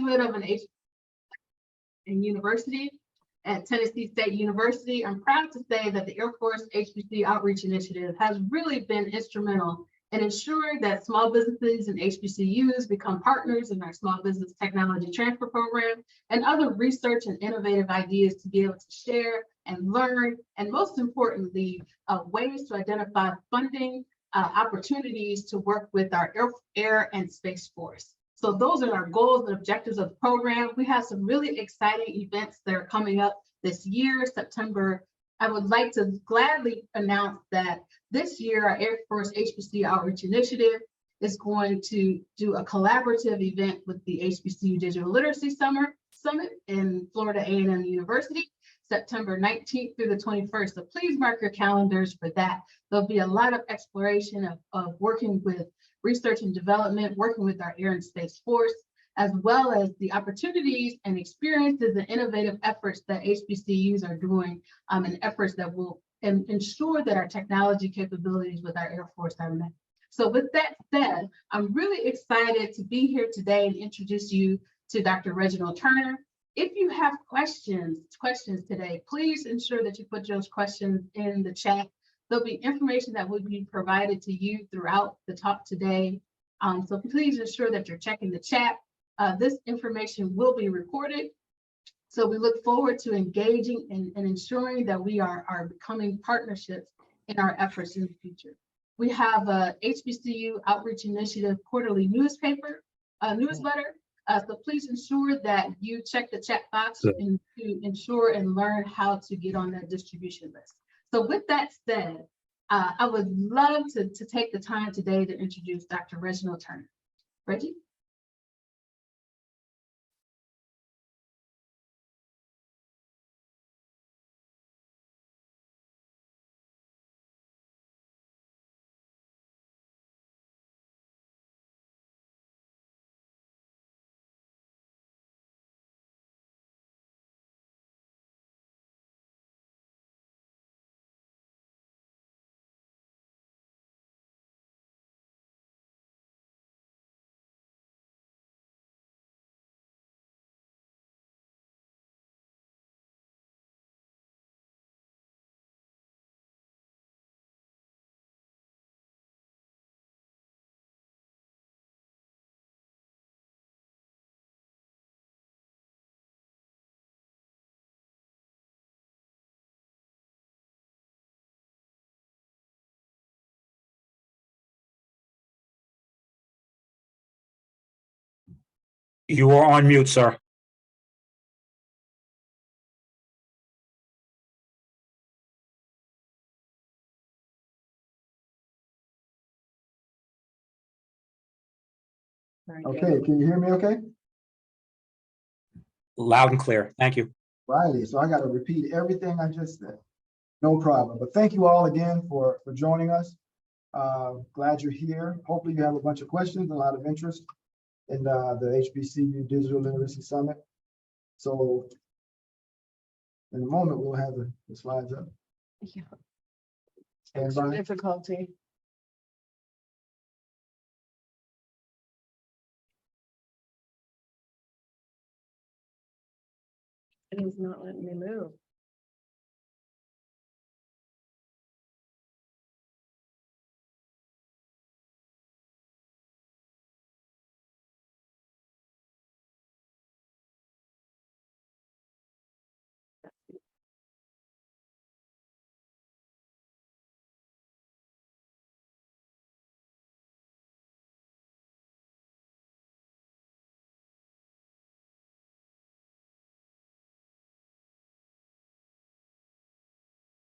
graduate of an HBCU university at Tennessee State University, I'm proud to say that the Air Force HBCU Outreach Initiative has really been instrumental in ensuring that small businesses and HBCUs become partners in our Small Business Technology Transfer Program and other research and innovative ideas to be able to share and learn, and most importantly, ways to identify funding opportunities to work with our Air and Space Force. So those are our goals and objectives of the program. We have some really exciting events that are coming up this year, September. I would like to gladly announce that this year, our Air Force HBCU Outreach Initiative is going to do a collaborative event with the HBCU Digital Literacy Summit in Florida A&M University, September 19th through the 21st. So please mark your calendars for that. There'll be a lot of exploration of working with research and development, working with our Air and Space Force, as well as the opportunities and experiences and innovative efforts that HBCUs are doing, and efforts that will ensure that our technology capabilities with our Air Force are met. So with that said, I'm really excited to be here today and introduce you to Dr. Reginald Turner. If you have questions today, please ensure that you put those questions in the chat. There'll be information that will be provided to you throughout the talk today. So please ensure that you're checking the chat. This information will be recorded. So we look forward to engaging and ensuring that we are becoming partnerships in our efforts in the future. We have a HBCU Outreach Initiative quarterly newsletter. So please ensure that you check the chat box and to ensure and learn how to get on that distribution list. So with that said, I would love to take the time today to introduce Dr. Reginald Turner. Reggie? You are on mute, sir. Okay, can you hear me okay? Loud and clear. Thank you. Righty, so I got to repeat everything I just said. No problem. But thank you all again for joining us. Glad you're here. Hopefully you have a bunch of questions, a lot of interest in the HBCU Digital Literacy Summit. So in a moment, we'll have the slides up. Yeah. Stand by. Difficulty. And he's not letting me move.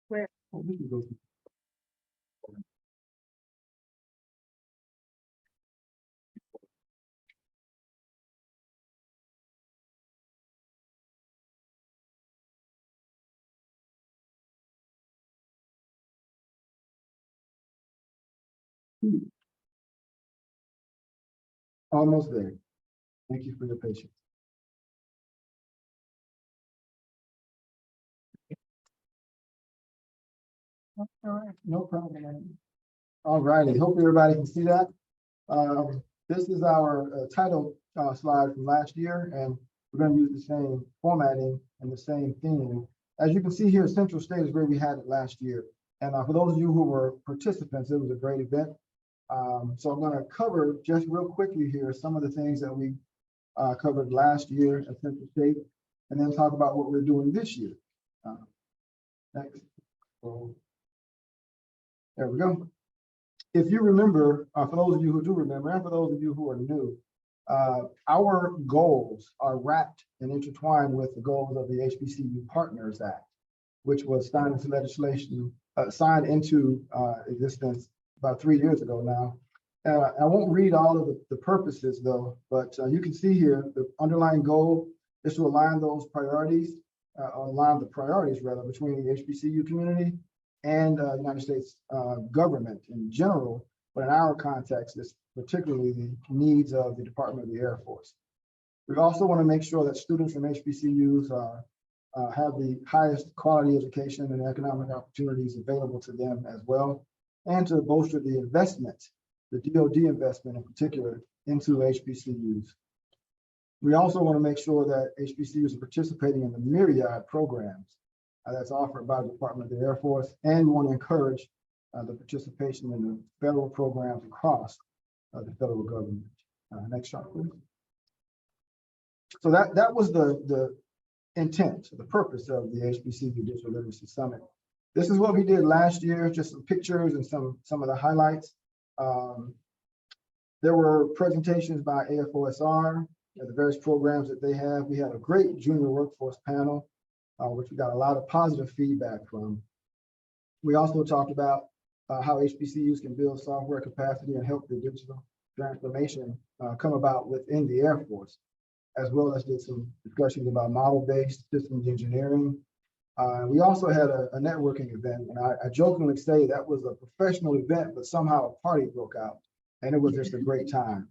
Where? Oh, we can go. Almost there. Thank you for your patience. All right, no problem. All righty, hope everybody can see that. This is our title slide from last year, and we're going to use the same formatting and the same theme. As you can see here, Central State is where we had it last year. And for those of you who were participants, it was a great event. So I'm going to cover just real quickly here some of the things that we covered last year at Central State, and then talk about what we're doing this year. Next. So, there we go. If you remember, for those of you who do remember, and for those of you who are new, our goals are wrapped and intertwined with the goals of the HBCU Partners Act, which was signed into legislation, signed into existence about 3 years ago now. I won't read all of the purposes though, but you can see here the underlying goal is to align those priorities, align the priorities rather between the HBCU community and United States government in general, but in our context, it's particularly the needs of the Department of the Air Force. We also want to make sure that students from HBCUs have the highest quality education and economic opportunities available to them as well, and to bolster the investment, the DoD investment in particular, into HBCUs. We also want to make sure that HBCUs are participating in the myriad programs that's offered by the Department of the Air Force, and we want to encourage the participation in the federal programs across the federal government. Next chart, please. So that was the intent, the purpose of the HBCU Digital Literacy Summit. This is what we did last year, just some pictures and some of the highlights. There were presentations by AFOSR, the various programs that they have. We had a great junior workforce panel, which we got a lot of positive feedback from. We also talked about how HBCUs can build software capacity and help the digital transformation come about within the Air Force, as well as did some discussions about model-based systems engineering. We also had a networking event, and I jokingly say that was a professional event, but somehow a party broke out, and it was just a great time.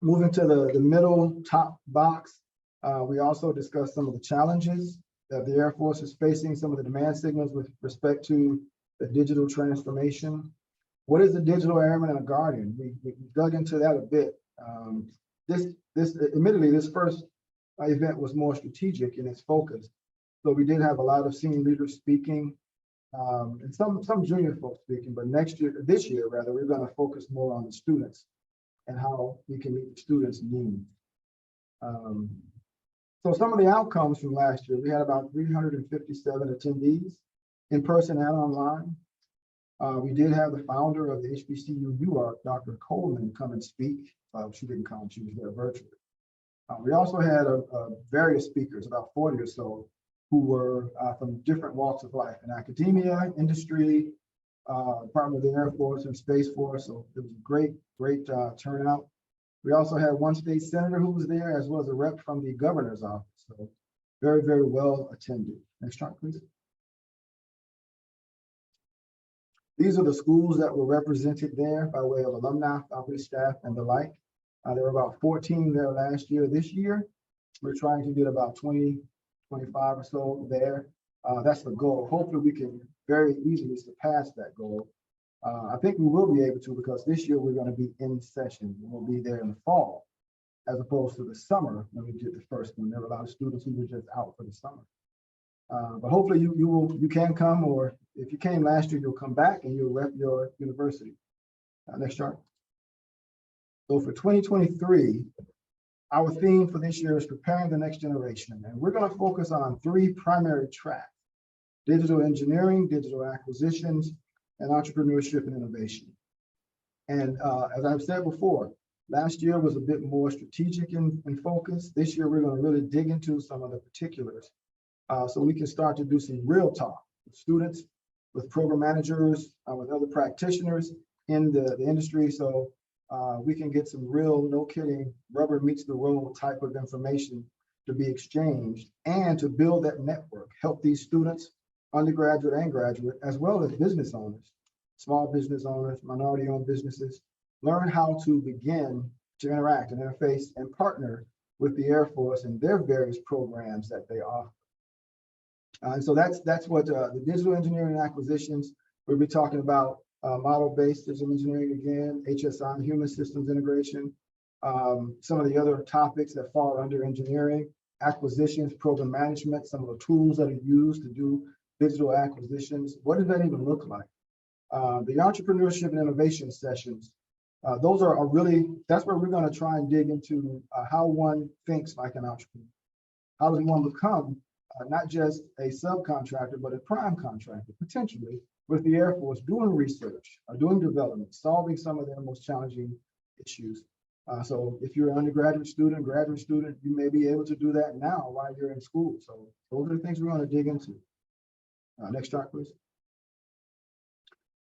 Moving to the middle top box, we also discussed some of the challenges that the Air Force is facing, some of the demand signals with respect to the digital transformation. What is a digital airman and a guardian? We dug into that a bit. Admittedly, this first event was more strategic in its focus. So we did have a lot of senior leaders speaking, and some junior folks speaking, but this year rather, we're going to focus more on the students and how we can meet the students' needs. So some of the outcomes from last year, we had about 357 attendees in person and online. We did have the founder of the HBCU UARC, Dr. Coleman, come and speak. She didn't come, she was there virtually. We also had various speakers, about 40 or so, who were from different walks of life in academia, industry, Department of the Air Force and Space Force. So it was a great turnout. We also had one state senator who was there, as well as a rep from the governor's office. So very, very well attended. Next chart, please. These are the schools that were represented there by way of alumni, faculty, staff, and the like. There were about 14 there last year. This year, we're trying to get about 20, 25 or so there. That's the goal. Hopefully we can very easily surpass that goal. I think we will be able to, because this year we're going to be in session. We'll be there in the fall, as opposed to the summer when we did the first one. There were a lot of students who were just out for the summer. But hopefully you can come, or if you came last year, you'll come back and you'll rep your university. Next chart. So for 2023, our theme for this year is preparing the next generation. And we're going to focus on 3 primary tracks: digital engineering, digital acquisitions, and entrepreneurship and innovation. And as I've said before, last year was a bit more strategic in focus. This year, we're going to really dig into some of the particulars so we can start to do some real talk with students, with program managers, with other practitioners in the industry. So we can get some real, no kidding, rubber meets the road type of information to be exchanged, and to build that network, help these students, undergraduate and graduate, as well as business owners, small business owners, minority-owned businesses, learn how to begin to interact and interface and partner with the Air Force and their various programs that they offer. And so that's what the digital engineering acquisitions, we'll be talking about model-based digital engineering again, HSI, human systems integration, Some of the other topics that fall under engineering, acquisitions, program management, some of the tools that are used to do digital acquisitions. What does that even look like? The entrepreneurship and innovation sessions, those are really, that's where we're going to try and dig into how one thinks like an entrepreneur. How does one become not just a subcontractor, but a prime contractor, potentially, with the Air Force, doing research, doing development, solving some of their most challenging issues. So if you're an undergraduate student, graduate student, you may be able to do that now while you're in school. So those are the things we're going to dig into. Next chart, please.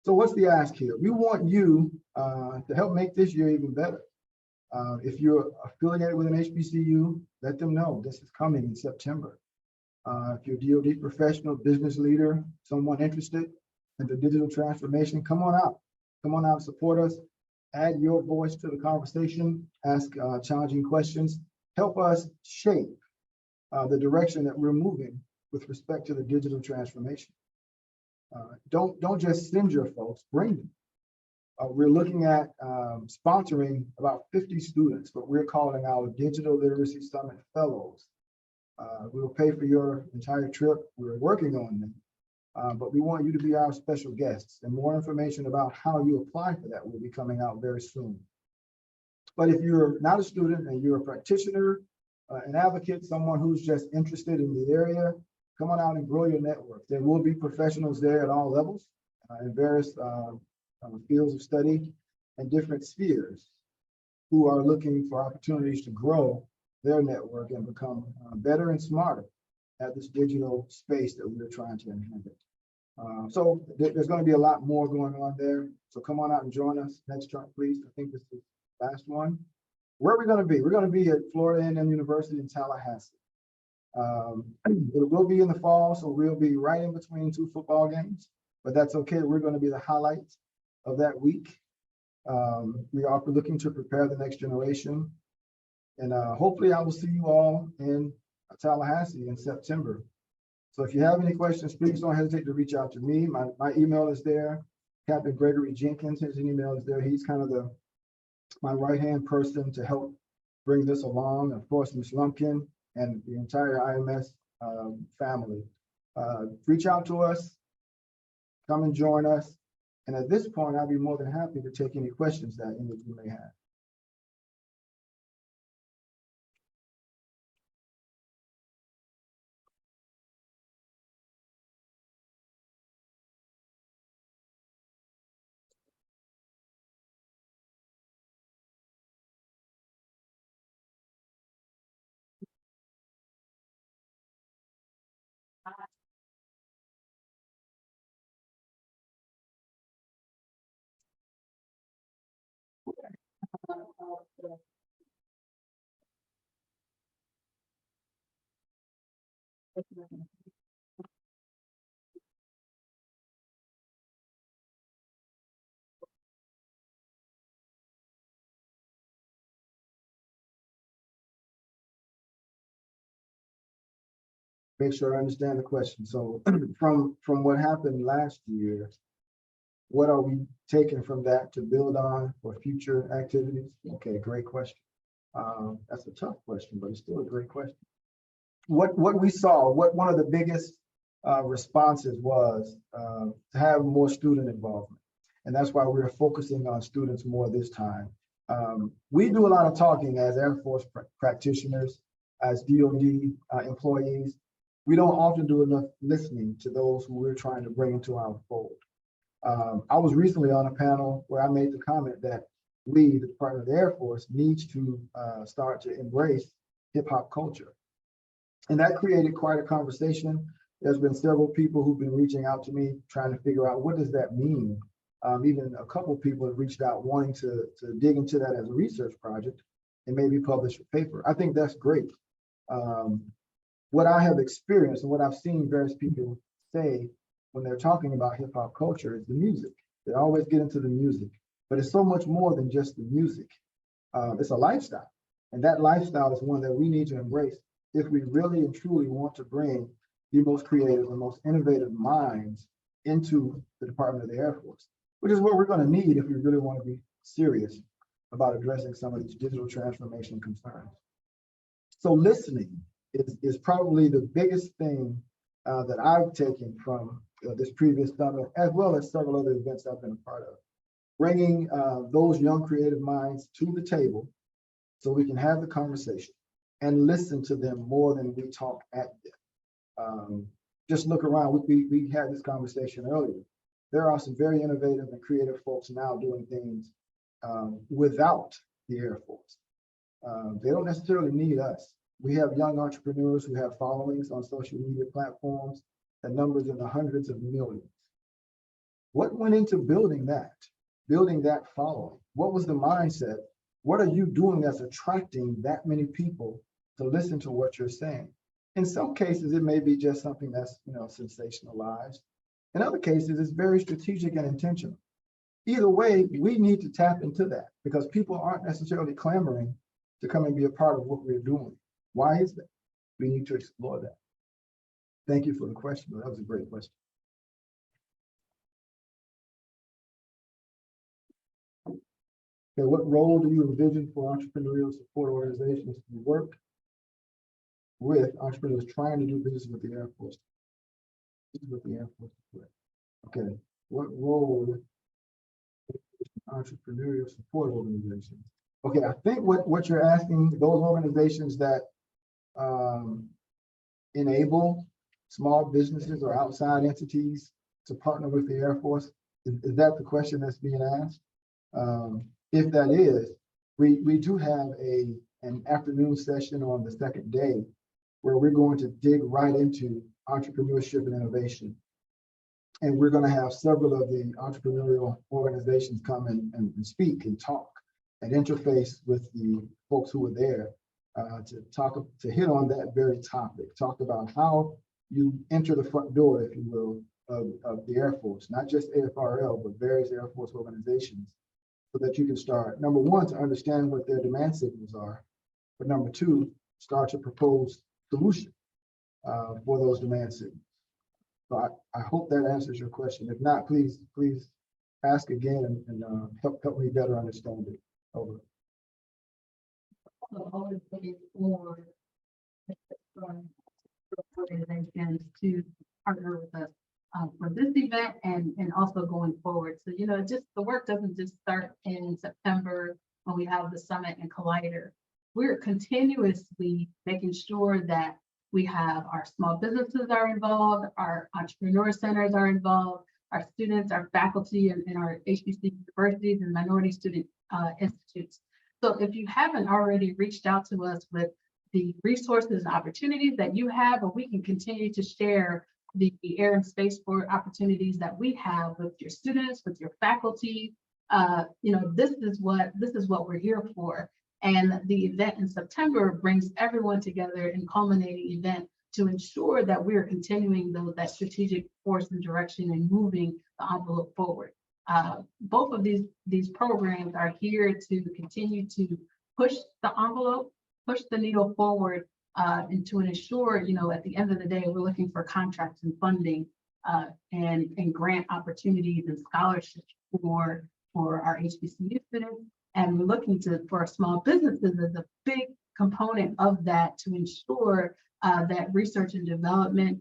So what's the ask here? We want you to help make this year even better. If you're affiliated with an HBCU, let them know this is coming in September. If you're a DoD professional, business leader, someone interested in the digital transformation, come on out. Come on out and support us. Add your voice to the conversation, ask challenging questions, help us shape the direction that we're moving with respect to the digital transformation. Don't just send your folks, bring them. We're looking at sponsoring about 50 students, what we're calling our Digital Literacy Summit Fellows. We'll pay for your entire trip. We're working on them. But we want you to be our special guests, and more information about how you apply for that will be coming out very soon. But if you're not a student and you're a practitioner, an advocate, someone who's just interested in the area, come on out and grow your network. There will be professionals there at all levels in various fields of study and different spheres who are looking for opportunities to grow their network and become better and smarter at this digital space that we're trying to inhabit. So there's going to be a lot more going on there. So come on out and join us. Next chart, please. I think this is the last one. Where are we going to be? We're going to be at Florida A&M University in Tallahassee. It will be in the fall, so we'll be right in between two football games, but that's okay. We're going to be the highlights of that week. We are looking to prepare the next generation. And hopefully I will see you all in Tallahassee in September. So if you have any questions, please don't hesitate to reach out to me. My email is there. Captain Gregory Jenkins, his email is there. He's kind of my right-hand person to help bring this along. Of course, Ms. Lumpkin and the entire IMS family. Reach out to us, come and join us. And at this point, I'll be more than happy to take any questions that any of you may have. Make sure I understand the question. So from what happened last year, what are we taking from that to build on for future activities? Okay, great question. That's a tough question, but it's still a great question. What we saw, one of the biggest responses was to have more student involvement. And that's why we're focusing on students more this time. We do a lot of talking as Air Force practitioners, as DoD employees. We don't often do enough listening to those who we're trying to bring into our fold. I was recently on a panel where I made the comment that we, the Department of the Air Force, needs to start to embrace hip hop culture. And that created quite a conversation. There's been several people who've been reaching out to me, trying to figure out what does that mean? Even a couple of people have reached out wanting to dig into that as a research project and maybe publish a paper. I think that's great. What I have experienced and what I've seen various people say when they're talking about hip hop culture is the music. They always get into the music, but it's so much more than just the music. It's a lifestyle, and that lifestyle is one that we need to embrace if we really and truly want to bring the most creative and most innovative minds into the Department of the Air Force, which is what we're going to need if we really want to be serious about addressing some of these digital transformation concerns. So listening is probably the biggest thing that I've taken from this previous summit, as well as several other events I've been a part of. Bringing those young creative minds to the table so we can have the conversation and listen to them more than we talk at them. Just look around, we had this conversation earlier. There are some very innovative and creative folks now doing things without the Air Force. They don't necessarily need us. We have young entrepreneurs who have followings on social media platforms that numbers in the hundreds of millions. What went into building that following? What was the mindset? What are you doing that's attracting that many people to listen to what you're saying? In some cases, it may be just something that's sensationalized. In other cases, it's very strategic and intentional. Either way, we need to tap into that because people aren't necessarily clamoring to come and be a part of what we're doing. Why is that? We need to explore that. Thank you for the question. That was a great question. Okay, what role do you envision for entrepreneurial support organizations to work with entrepreneurs trying to do business with the Air Force? Okay, what role entrepreneurial support organizations? Okay, I think what you're asking, those organizations that enable small businesses or outside entities to partner with the Air Force, is that the question that's being asked? If that is, we do have an afternoon session on the second day where we're going to dig right into entrepreneurship and innovation. And we're going to have several of the entrepreneurial organizations come and speak and talk and interface with the folks who were there to hit on that very topic, talk about how you enter the front door, if you will, of the Air Force, not just AFRL, but various Air Force organizations, so that you can start, number one, to understand what their demand signals are, but number two, start to propose solutions for those demand signals. So I hope that answers your question. If not, please ask again and help me better understand it. Over. Always looking for organizations to partner with us for this event and also going forward. So, just the work doesn't just start in September when we have the summit and Collider. We're continuously making sure that we have our small businesses are involved, our entrepreneur centers are involved, our students, our faculty, and our HBCU universities and minority student institutes. So if you haven't already reached out to us with the resources and opportunities that you have, or we can continue to share the air and spaceport opportunities that we have with your students, with your faculty, this is what we're here for. And the event in September brings everyone together in culminating event to ensure that we are continuing that strategic force and direction and moving the envelope forward. Both of these programs are here to continue to push the envelope, push the needle forward, and to ensure, at the end of the day, we're looking for contracts and funding and grant opportunities and scholarships for our HBCU students. And we're looking for our small businesses as a big component of that to ensure that research and development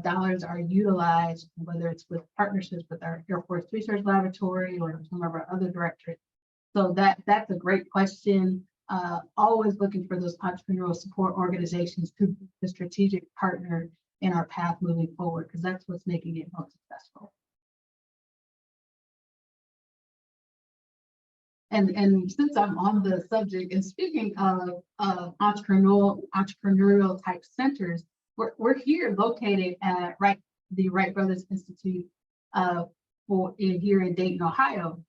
dollars are utilized, whether it's with partnerships with our Air Force Research Laboratory or some of our other directorates. So that's a great question. Always looking for those entrepreneurial support organizations to be the strategic partner in our path moving forward, because that's what's making it most successful. And since I'm on the subject and speaking of entrepreneurial type centers, we're here located at the Wright Brothers Institute here in Dayton, Ohio,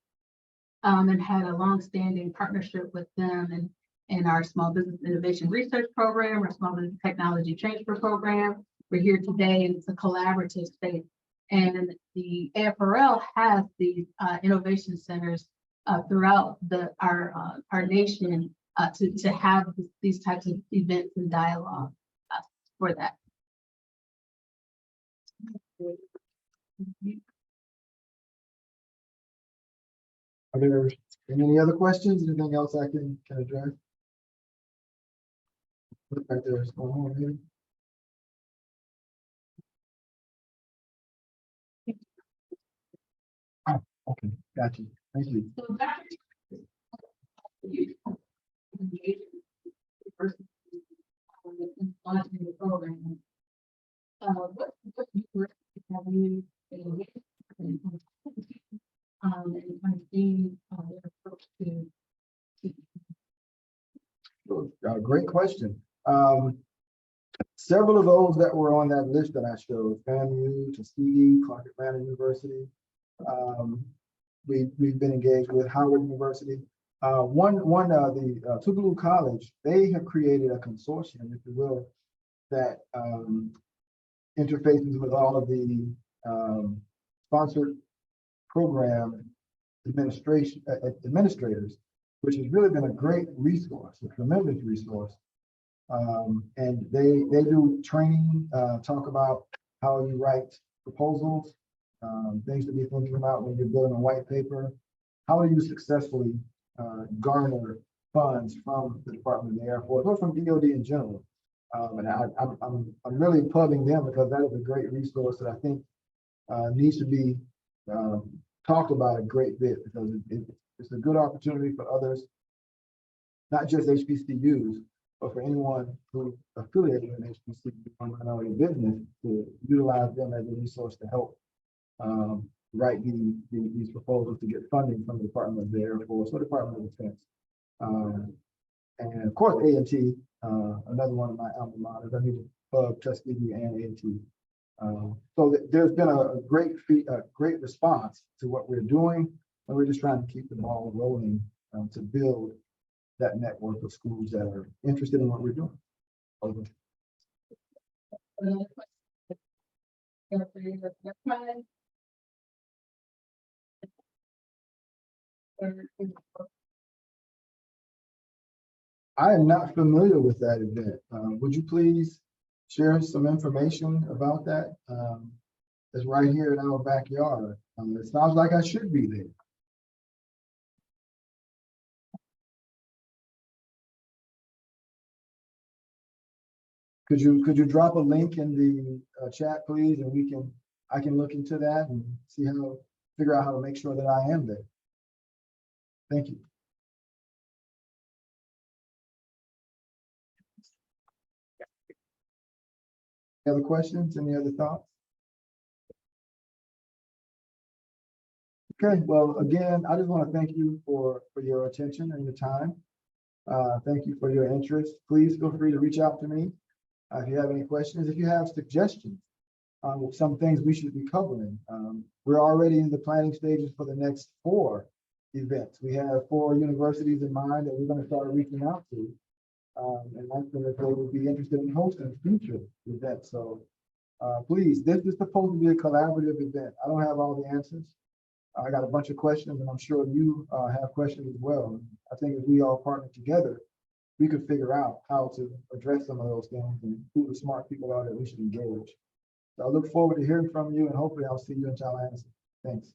and had a long-standing partnership with them and our Small Business Innovation Research Program, our Small Business Technology Transfer Program. We're here today, and it's a collaborative space. And the AFRL has these innovation centers throughout our nation to have these types of events and dialogue for that. Are there Any other questions? Anything else I can address? Look like there's one more here. Oh, okay, got you. Thank you. So back to you. Launching the program. What universities have you engaged in, and kind of seeing their approach to Great question. Several of those that were on that list that I showed, FAMU, Tuskegee, Clark Atlanta University. We've been engaged with Howard University. The Tougaloo College, they have created a consortium, if you will, that interfaces with all of the sponsored program administrators, which has really been a great resource, a tremendous resource. And they do training, talk about how you write proposals, things to be thinking about when you're building a white paper. How do you successfully garner funds from the Department of the Air Force or from DoD in general? And I'm really pubbing them because that is a great resource that I think needs to be talked about a great bit, because it's a good opportunity for others, not just HBCUs, but for anyone who affiliated with an HBCU or minority business, to utilize them as a resource to help write these proposals to get funding from the Department of the Air Force or Department of Defense. And of course, A&T, another one of my alma maters. I need to plug Tuskegee and A&T. So there's been a great response to what we're doing, and we're just trying to keep the ball rolling to build that network of schools that are interested in what we're doing. Over. another question? I am not familiar with that event. Would you please share some information about that? It's right here in our backyard. It sounds like I should be there. Could you drop a link in the chat, please, and I can look into that and figure out how to make sure that I am there. Thank you. Any other questions? Any other thoughts? Okay, well, again, I just want to thank you for your attention and your time. Thank you for your interest. Please feel free to reach out to me if you have any questions. If you have suggestions on some things we should be covering. We're already in the planning stages for the next 4 events. We have 4 universities in mind that we're going to start reaching out to. And that's going to, they would be interested in hosting future events. So please, this is supposed to be a collaborative event. I don't have all the answers. I got a bunch of questions, and I'm sure you have questions as well. I think if we all partner together, we could figure out how to address some of those things and who the smart people are that we should engage. So I look forward to hearing from you, and hopefully I'll see you in Tallahassee. Thanks.